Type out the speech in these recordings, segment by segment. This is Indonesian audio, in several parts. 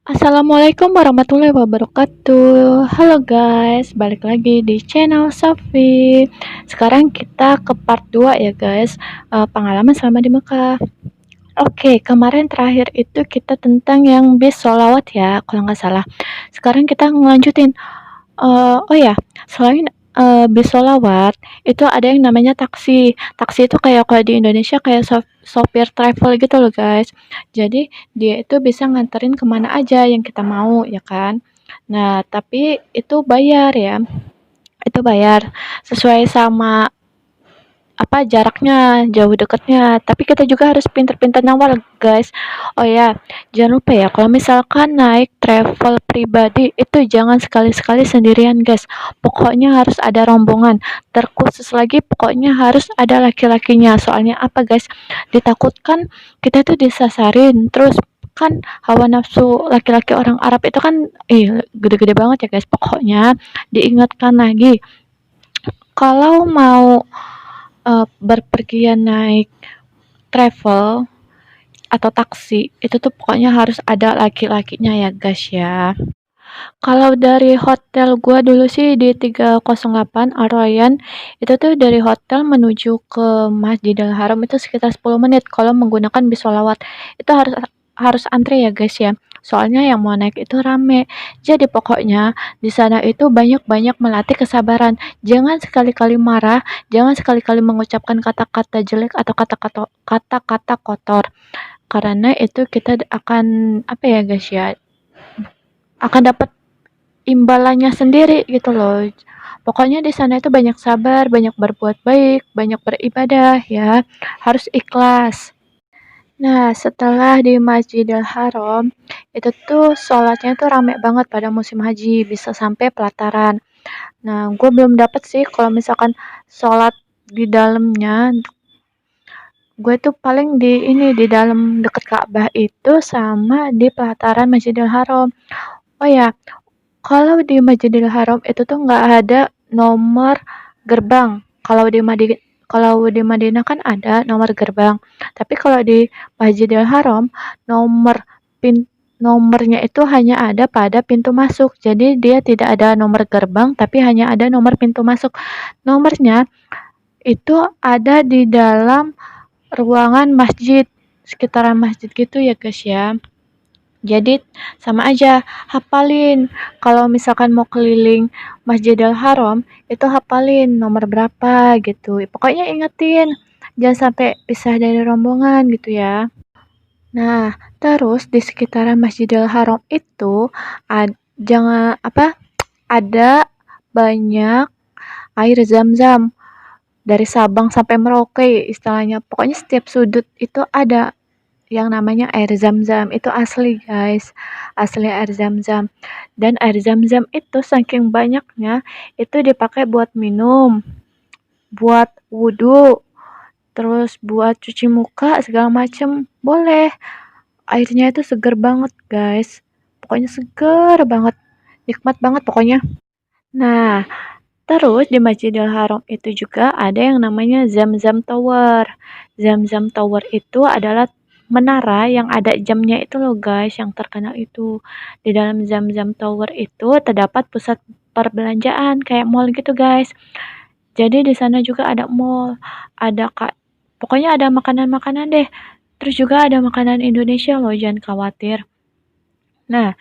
Assalamualaikum warahmatullahi wabarakatuh. Halo guys, balik lagi di channel Safi. Sekarang kita ke part 2 ya guys, pengalaman selama di Mekah. Oke, kemarin terakhir itu kita tentang yang bis sholawat ya, kalau nggak salah. Sekarang kita ngelanjutin. Oh ya, selain, bis sholawat, itu ada yang namanya taksi. Taksi itu kayak kalau di Indonesia kayak sopir travel gitu loh, guys. Jadi dia itu bisa nganterin kemana aja yang kita mau, ya kan. Nah, tapi itu bayar ya, itu bayar sesuai sama apa jaraknya, jauh dekatnya. Tapi kita juga harus pinter-pinter nawar, guys. Oh ya, jangan lupa ya kalau misalkan naik travel pribadi itu jangan sekali-sekali sendirian, guys. Pokoknya harus ada rombongan. Terkhusus lagi pokoknya harus ada laki-lakinya. Soalnya apa, guys? Ditakutkan kita tuh disasarin. Terus kan hawa nafsu laki-laki orang Arab itu kan gede-gede banget ya, guys. Pokoknya diingatkan lagi kalau mau berpergian naik travel atau taksi, itu tuh pokoknya harus ada laki-lakinya ya guys ya. Kalau dari hotel gua dulu sih di 308 Al Rayyan, itu tuh dari hotel menuju ke Masjidil Haram itu sekitar 10 menit kalau menggunakan bis sholawat. Itu harus harus antre ya guys ya. Soalnya yang mau naik itu rame. Jadi pokoknya di sana itu banyak-banyak melatih kesabaran. Jangan sekali-kali marah, jangan sekali-kali mengucapkan kata-kata jelek atau kata-kata kotor. Karena itu kita akan apa ya guys ya, akan dapat imbalannya sendiri gitu loh. Pokoknya di sana itu banyak sabar, banyak berbuat baik, banyak beribadah ya, harus ikhlas. Nah, setelah di Masjidil Haram, itu tuh sholatnya tuh rame banget pada musim haji, bisa sampai pelataran. Nah, gue belum dapet sih kalau misalkan sholat di dalamnya. Gue tuh paling di ini di dalam deket Ka'bah itu sama di pelataran Masjidil Haram. Oh ya, kalau di Masjidil Haram itu tuh nggak ada nomor gerbang. Kalau di Madinah kan ada nomor gerbang. Tapi kalau di Masjidil Haram nomor pin nomornya itu hanya ada pada pintu masuk. Jadi dia tidak ada nomor gerbang tapi hanya ada nomor pintu masuk. Nomornya itu ada di dalam ruangan masjid, sekitaran masjid gitu ya guys ya. Jadi sama aja, hafalin. Kalau misalkan mau keliling Masjidil Haram, itu hafalin nomor berapa gitu. Pokoknya ingetin, jangan sampai pisah dari rombongan gitu ya. Nah, terus di sekitaran Masjidil Haram itu jangan apa? Ada banyak air zam-zam dari Sabang sampai Merauke istilahnya. Pokoknya setiap sudut itu ada yang namanya air zam-zam. Itu asli guys, asli air zam-zam. Dan air zam-zam itu saking banyaknya itu dipakai buat minum, buat wudhu, terus buat cuci muka segala macem boleh. Airnya itu seger banget guys, pokoknya seger banget, nikmat banget pokoknya. Nah, terus di Masjidil Haram itu juga ada yang namanya Zam-Zam Tower. Zam-Zam Tower itu adalah menara yang ada jamnya itu loh guys, yang terkenal itu. Di dalam Zam-Zam Tower itu terdapat pusat perbelanjaan kayak mall gitu guys. Jadi di sana juga ada mall, ada kak, pokoknya ada makanan-makanan deh. Terus juga ada makanan Indonesia loh, jangan khawatir. Nah,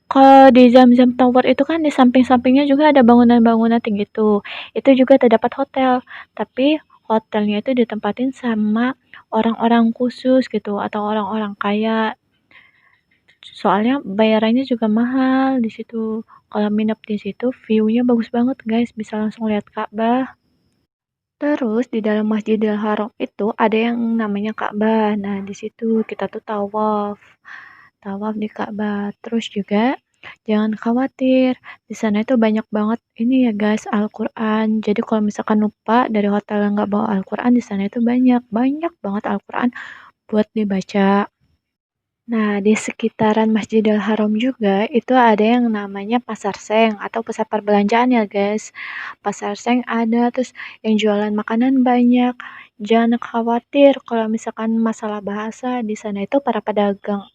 kalau di Zam-Zam Tower itu kan di samping-sampingnya juga ada bangunan-bangunan tinggi tuh. Itu juga terdapat hotel, tapi hotelnya itu ditempatin sama orang-orang khusus gitu atau orang-orang kaya. Soalnya bayarannya juga mahal di situ. Kalau minap di situ, view-nya bagus banget guys, bisa langsung lihat Ka'bah. Terus di dalam Masjidil Haram itu ada yang namanya Ka'bah. Nah, di situ kita tuh tawaf. Tawaf di Ka'bah. Terus juga jangan khawatir, di sana itu banyak banget ini ya guys, Al-Quran. Jadi kalau misalkan lupa dari hotel yang nggak bawa Al-Quran, di sana itu banyak, banyak banget Al-Quran buat dibaca. Nah, di sekitaran Masjidil Haram juga itu ada yang namanya Pasar Seng atau pusat perbelanjaan ya guys. Pasar Seng ada, terus yang jualan makanan banyak. Jangan khawatir kalau misalkan masalah bahasa, di sana itu para pedagang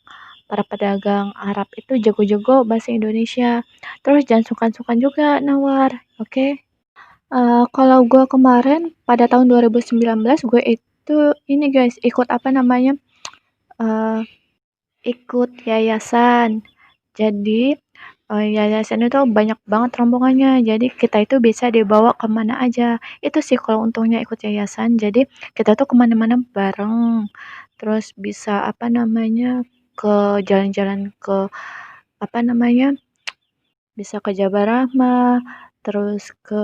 para pedagang Arab itu jago-jago bahasa Indonesia. Terus jangan sungkan-sungkan juga nawar, oke? Kalau gue kemarin pada tahun 2019 gue itu ini guys, ikut apa namanya, eee, ikut yayasan. Jadi, yayasan itu banyak banget rombongannya, jadi kita itu bisa dibawa kemana aja. Itu sih kalau untungnya ikut yayasan, jadi kita tuh kemana mana bareng. Terus bisa apa namanya, ke jalan-jalan ke apa namanya, bisa ke Jabal Rahmah, terus ke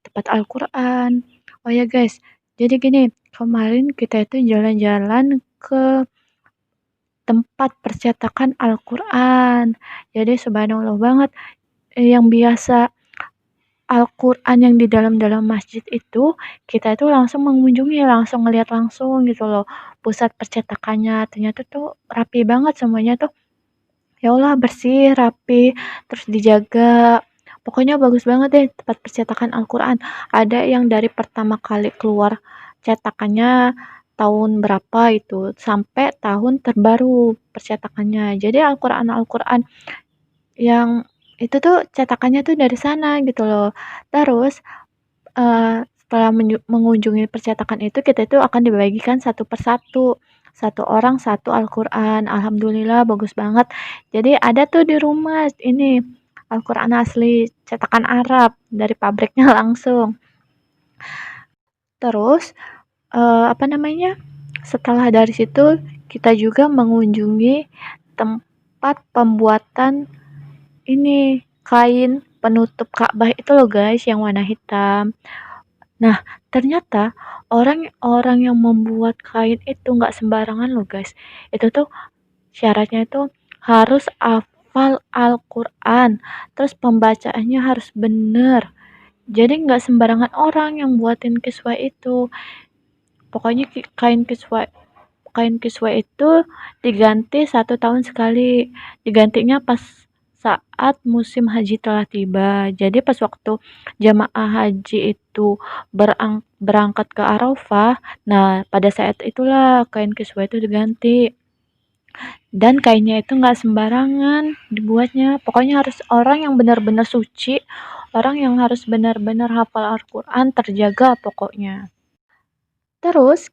tempat Al-Quran. Oh ya guys, jadi gini, kemarin kita itu jalan-jalan ke tempat percetakan Al-Quran. Jadi subhanallah banget, yang biasa Al-Quran yang di dalam-dalam masjid itu, kita itu langsung mengunjungi, langsung ngelihat langsung gitu loh, pusat percetakannya. Ternyata tuh rapi banget semuanya tuh, ya Allah bersih, rapi, terus dijaga. Pokoknya bagus banget deh tempat percetakan Al-Quran. Ada yang dari pertama kali keluar cetakannya tahun berapa itu, sampai tahun terbaru percetakannya. Jadi Al-Quran yang itu tuh cetakannya tuh dari sana gitu loh. Terus, setelah mengunjungi percetakan itu, kita itu akan dibagikan satu persatu, satu orang satu Al-Quran. Alhamdulillah bagus banget. Jadi ada tuh di rumah ini Al-Quran asli cetakan Arab dari pabriknya langsung. Terus, apa namanya, setelah dari situ kita juga mengunjungi tempat pembuatan ini kain penutup Ka'bah itu loh guys, yang warna hitam. Nah, ternyata orang-orang yang membuat kain itu nggak sembarangan loh guys. Itu tuh syaratnya itu harus hafal Al-Quran, terus pembacaannya harus bener. Jadi nggak sembarangan orang yang buatin kiswah itu. Pokoknya kain kiswah itu diganti 1 tahun sekali. Digantinya pas saat musim haji telah tiba. Jadi pas waktu jamaah haji itu berangkat ke Arafah, nah pada saat itulah kain kiswah itu diganti. Dan kainnya itu nggak sembarangan dibuatnya. Pokoknya harus orang yang benar-benar suci, orang yang harus benar-benar hafal Al-Quran, terjaga pokoknya. Terus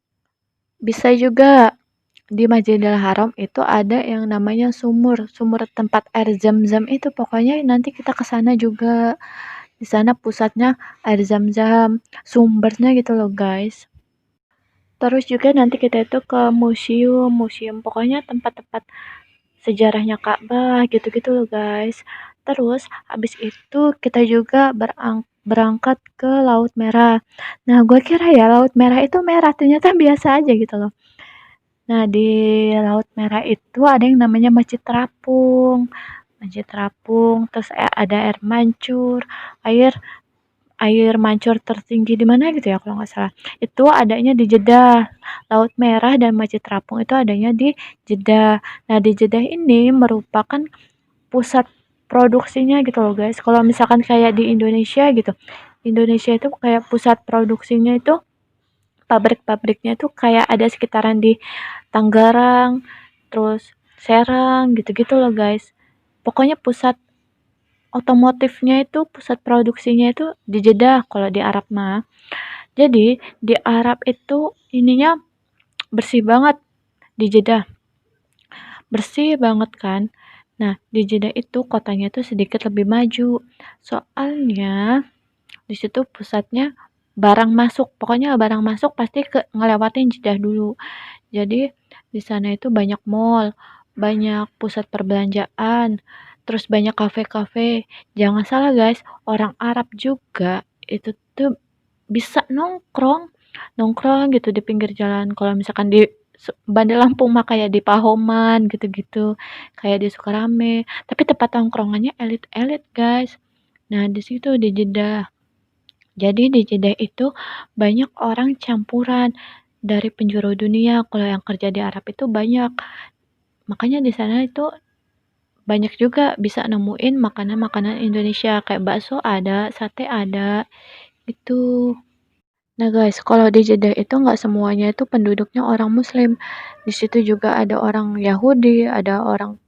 bisa juga di Masjidil Haram itu ada yang namanya sumur, sumur tempat air Zam-Zam itu. Pokoknya nanti kita ke sana juga. Di sana pusatnya air Zam-Zam, sumbernya gitu loh, guys. Terus juga nanti kita itu ke museum, museum pokoknya tempat-tempat sejarahnya Ka'bah gitu-gitu loh, guys. Terus habis itu kita juga berangkat ke Laut Merah. Nah, gue kira ya Laut Merah itu merah, ternyata biasa aja gitu loh. Nah, di Laut Merah itu ada yang namanya Masjid Terapung. Masjid Terapung, terus ada air mancur, air air mancur tertinggi di mana gitu ya kalau nggak salah. Itu adanya di Jeddah. Laut Merah dan Masjid Terapung itu adanya di Jeddah. Nah, di Jeddah ini merupakan pusat produksinya gitu loh guys. Kalau misalkan kayak di Indonesia gitu. Indonesia itu kayak pusat produksinya itu pabrik-pabriknya tuh kayak ada sekitaran di Tangerang, terus Serang gitu-gitu loh guys. Pokoknya pusat otomotifnya itu, pusat produksinya itu di Jeddah kalau di Arab mah. Jadi di Arab itu ininya bersih banget di Jeddah. Bersih banget kan. Nah, di Jeddah itu kotanya tuh sedikit lebih maju. Soalnya di situ pusatnya barang masuk. Pokoknya barang masuk pasti ngelewatin Jeddah dulu. Jadi di sana itu banyak mall, banyak pusat perbelanjaan, terus banyak kafe-kafe. Jangan salah guys, orang Arab juga itu tuh bisa nongkrong, nongkrong gitu di pinggir jalan. Kalau misalkan di Bandar Lampung mah kayak di Pahoman gitu-gitu, kayak di Sukarame. Tapi tempat nongkrongannya elit-elit guys. Nah di situ di Jeddah. Jadi di Jeddah itu banyak orang campuran dari penjuru dunia. Kalau yang kerja di Arab itu banyak. Makanya di sana itu banyak juga bisa nemuin makanan-makanan Indonesia kayak bakso ada, sate ada, gitu. Nah guys, kalau di Jeddah itu nggak semuanya itu penduduknya orang Muslim. Di situ juga ada orang Yahudi, ada orang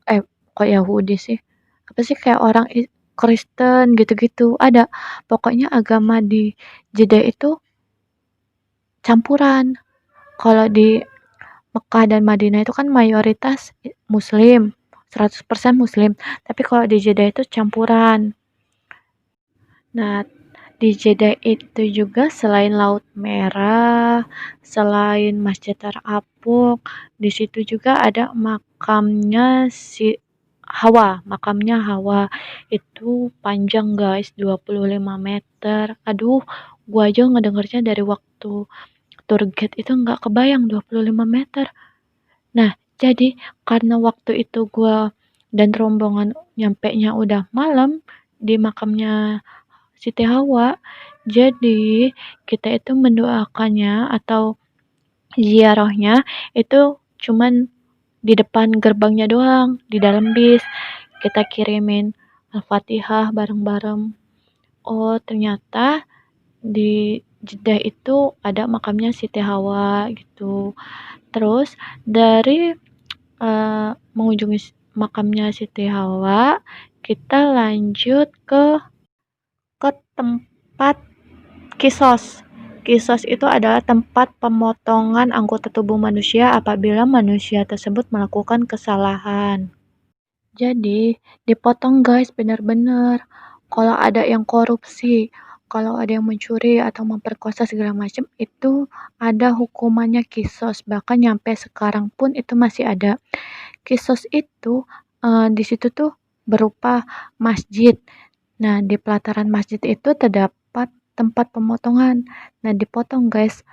kok Yahudi sih? Apa sih kayak orang Kristen gitu-gitu. Ada. Pokoknya agama di Jeddah itu campuran. Kalau di Mekah dan Madinah itu kan mayoritas Muslim, 100% Muslim. Tapi kalau di Jeddah itu campuran. Nah, di Jeddah itu juga selain Laut Merah, selain Masjid Terapung, di situ juga ada makamnya si Hawa, makamnya Hawa. Itu panjang guys, 25 meter. Aduh, gua aja ngedengernya dari waktu tour guide itu nggak kebayang 25 meter. Nah, jadi karena waktu itu gua dan rombongan nyampenya udah malam di makamnya Siti Hawa, jadi kita itu mendoakannya atau ziarahnya itu cuman di depan gerbangnya doang, di dalam bis. Kita kirimin Al-Fatihah bareng-bareng. Oh, ternyata di Jeddah itu ada makamnya Siti Hawa gitu. Terus dari mengunjungi makamnya Siti Hawa, kita lanjut ke tempat Kisos. Kisos itu adalah tempat pemotongan anggota tubuh manusia apabila manusia tersebut melakukan kesalahan. Jadi, dipotong guys, benar-benar. Kalau ada yang korupsi, kalau ada yang mencuri atau memperkosa segala macam, itu ada hukumannya kisos. Bahkan nyampe sekarang pun itu masih ada. Kisos itu di situ tuh berupa masjid. Nah, di pelataran masjid itu terdapat tempat pemotongan. Nah, dipotong guys,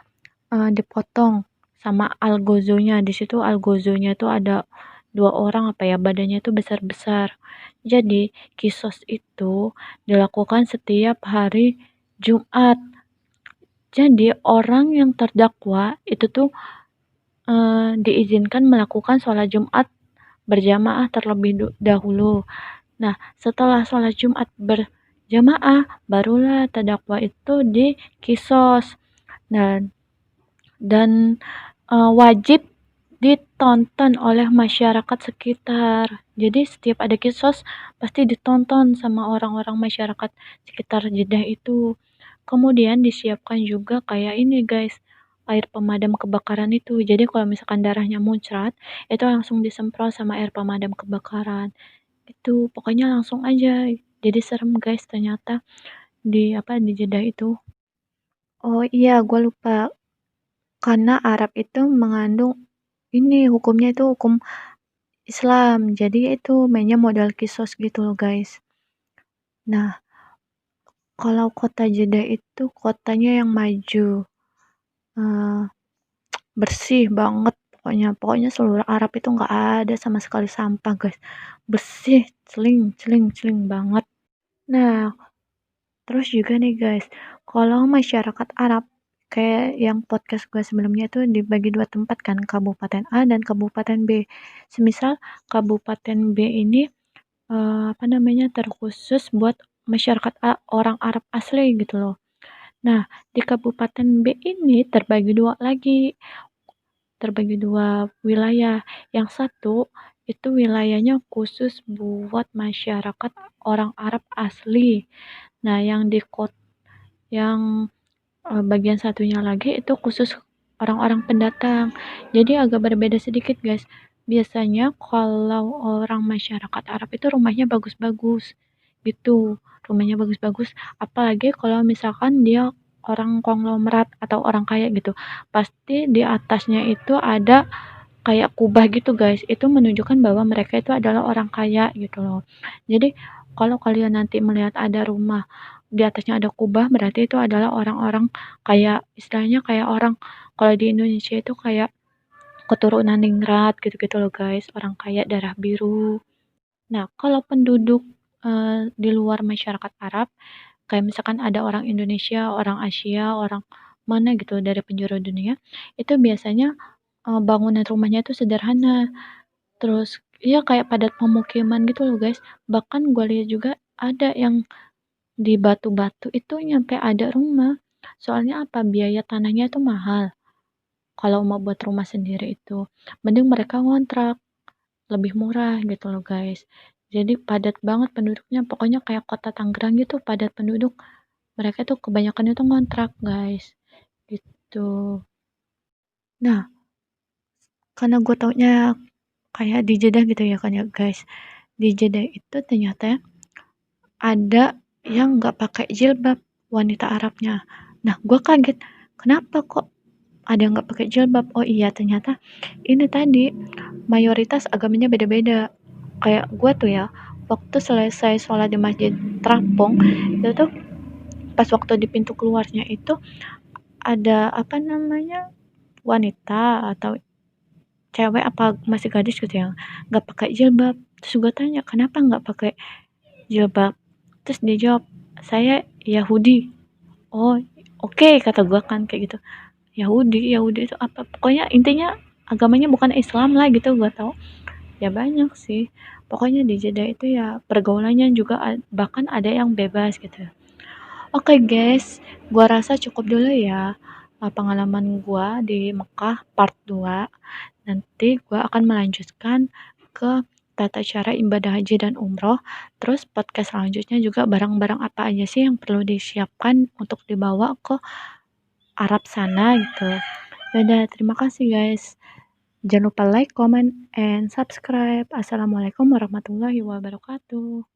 dipotong sama algozonya. Di situ algozonya itu ada 2 orang apa ya, badannya itu besar-besar. Jadi, kisos itu dilakukan setiap hari Jumat. Jadi, orang yang terdakwa itu tuh diizinkan melakukan sholat Jumat berjamaah terlebih dahulu. Nah, setelah sholat Jumat berjamaah, barulah terdakwa itu dikisos. Dan wajib ditonton oleh masyarakat sekitar. Jadi setiap ada kisos pasti ditonton sama orang-orang masyarakat sekitar Jeddah itu. Kemudian disiapkan juga kayak ini guys, air pemadam kebakaran itu. Jadi kalau misalkan darahnya muncrat, itu langsung disemprot sama air pemadam kebakaran. Itu pokoknya langsung aja. Jadi serem guys ternyata di Jeddah itu. Oh iya, gue lupa. Karena Arab itu mengandung ini hukumnya itu hukum Islam. Jadi itu mainnya modal kisos gitu loh guys. Nah, kalau kota Jeddah itu kotanya yang maju, eh, bersih banget pokoknya. Pokoknya seluruh Arab itu nggak ada sama sekali sampah guys. Bersih, celing, celing, celing banget. Nah, terus juga nih guys, kalau masyarakat Arab kayak yang podcast gue sebelumnya tuh dibagi 2 tempat kan, Kabupaten A dan Kabupaten B. Semisal Kabupaten B ini apa namanya terkhusus buat masyarakat orang Arab asli gitu loh. Nah, di Kabupaten B ini terbagi dua wilayah. Yang satu itu wilayahnya khusus buat masyarakat orang Arab asli. Nah, yang bagian satunya lagi itu khusus orang-orang pendatang. Jadi agak berbeda sedikit guys. Biasanya kalau orang masyarakat Arab itu rumahnya bagus-bagus gitu. Rumahnya bagus-bagus. Apalagi kalau misalkan dia orang konglomerat atau orang kaya gitu. Pasti di atasnya itu ada kayak kubah gitu guys. Itu menunjukkan bahwa mereka itu adalah orang kaya gitu loh. Jadi kalau kalian nanti melihat ada rumah di atasnya ada kubah, berarti itu adalah orang-orang kayak istilahnya kayak orang kalau di Indonesia itu kayak keturunan ningrat gitu-gitu loh guys, orang kaya darah biru. Nah, kalau penduduk di luar masyarakat Arab, kayak misalkan ada orang Indonesia, orang Asia, orang mana gitu dari penjuru dunia, itu biasanya bangunan rumahnya itu sederhana. Terus ya kayak padat pemukiman gitu loh guys. Bahkan gue lihat juga ada yang di batu-batu itu nyampe ada rumah. Soalnya apa, biaya tanahnya itu mahal, kalau mau buat rumah sendiri itu. Mending mereka ngontrak, lebih murah gitu loh guys. Jadi padat banget penduduknya, pokoknya kayak kota Tangerang gitu padat penduduk. Mereka tuh kebanyakan itu ngontrak guys, gitu. Nah, karena gue taunya kayak di Jeddah gitu ya kan ya guys. Di Jeddah itu ternyata ada yang nggak pakai jilbab, wanita Arabnya. Nah, gue kaget, kenapa kok ada yang nggak pakai jilbab? Oh iya, ternyata ini tadi mayoritas agamanya beda-beda. Kayak gue tuh ya, waktu selesai sholat di masjid terapung, itu tuh pas waktu di pintu keluarnya itu ada apa namanya, wanita atau cewek apa masih gadis gitu ya, nggak pakai jilbab. Terus gue tanya, kenapa nggak pakai jilbab? Terus dia jawab, saya Yahudi. Oh, oke, kata gue kan kayak gitu. Yahudi, Yahudi itu apa? Pokoknya intinya agamanya bukan Islam lah gitu, gue tahu. Ya banyak sih. Pokoknya di Jeddah itu ya pergaulannya juga bahkan ada yang bebas gitu. Oke guys, gua rasa cukup dulu ya pengalaman gua di Mekah part 2. Nanti gua akan melanjutkan ke tata cara ibadah haji dan umroh. Terus podcast selanjutnya juga barang-barang apa aja sih yang perlu disiapkan untuk dibawa ke Arab sana gitu. Dadah, terima kasih guys. Jangan lupa like, comment, and subscribe. Assalamualaikum warahmatullahi wabarakatuh.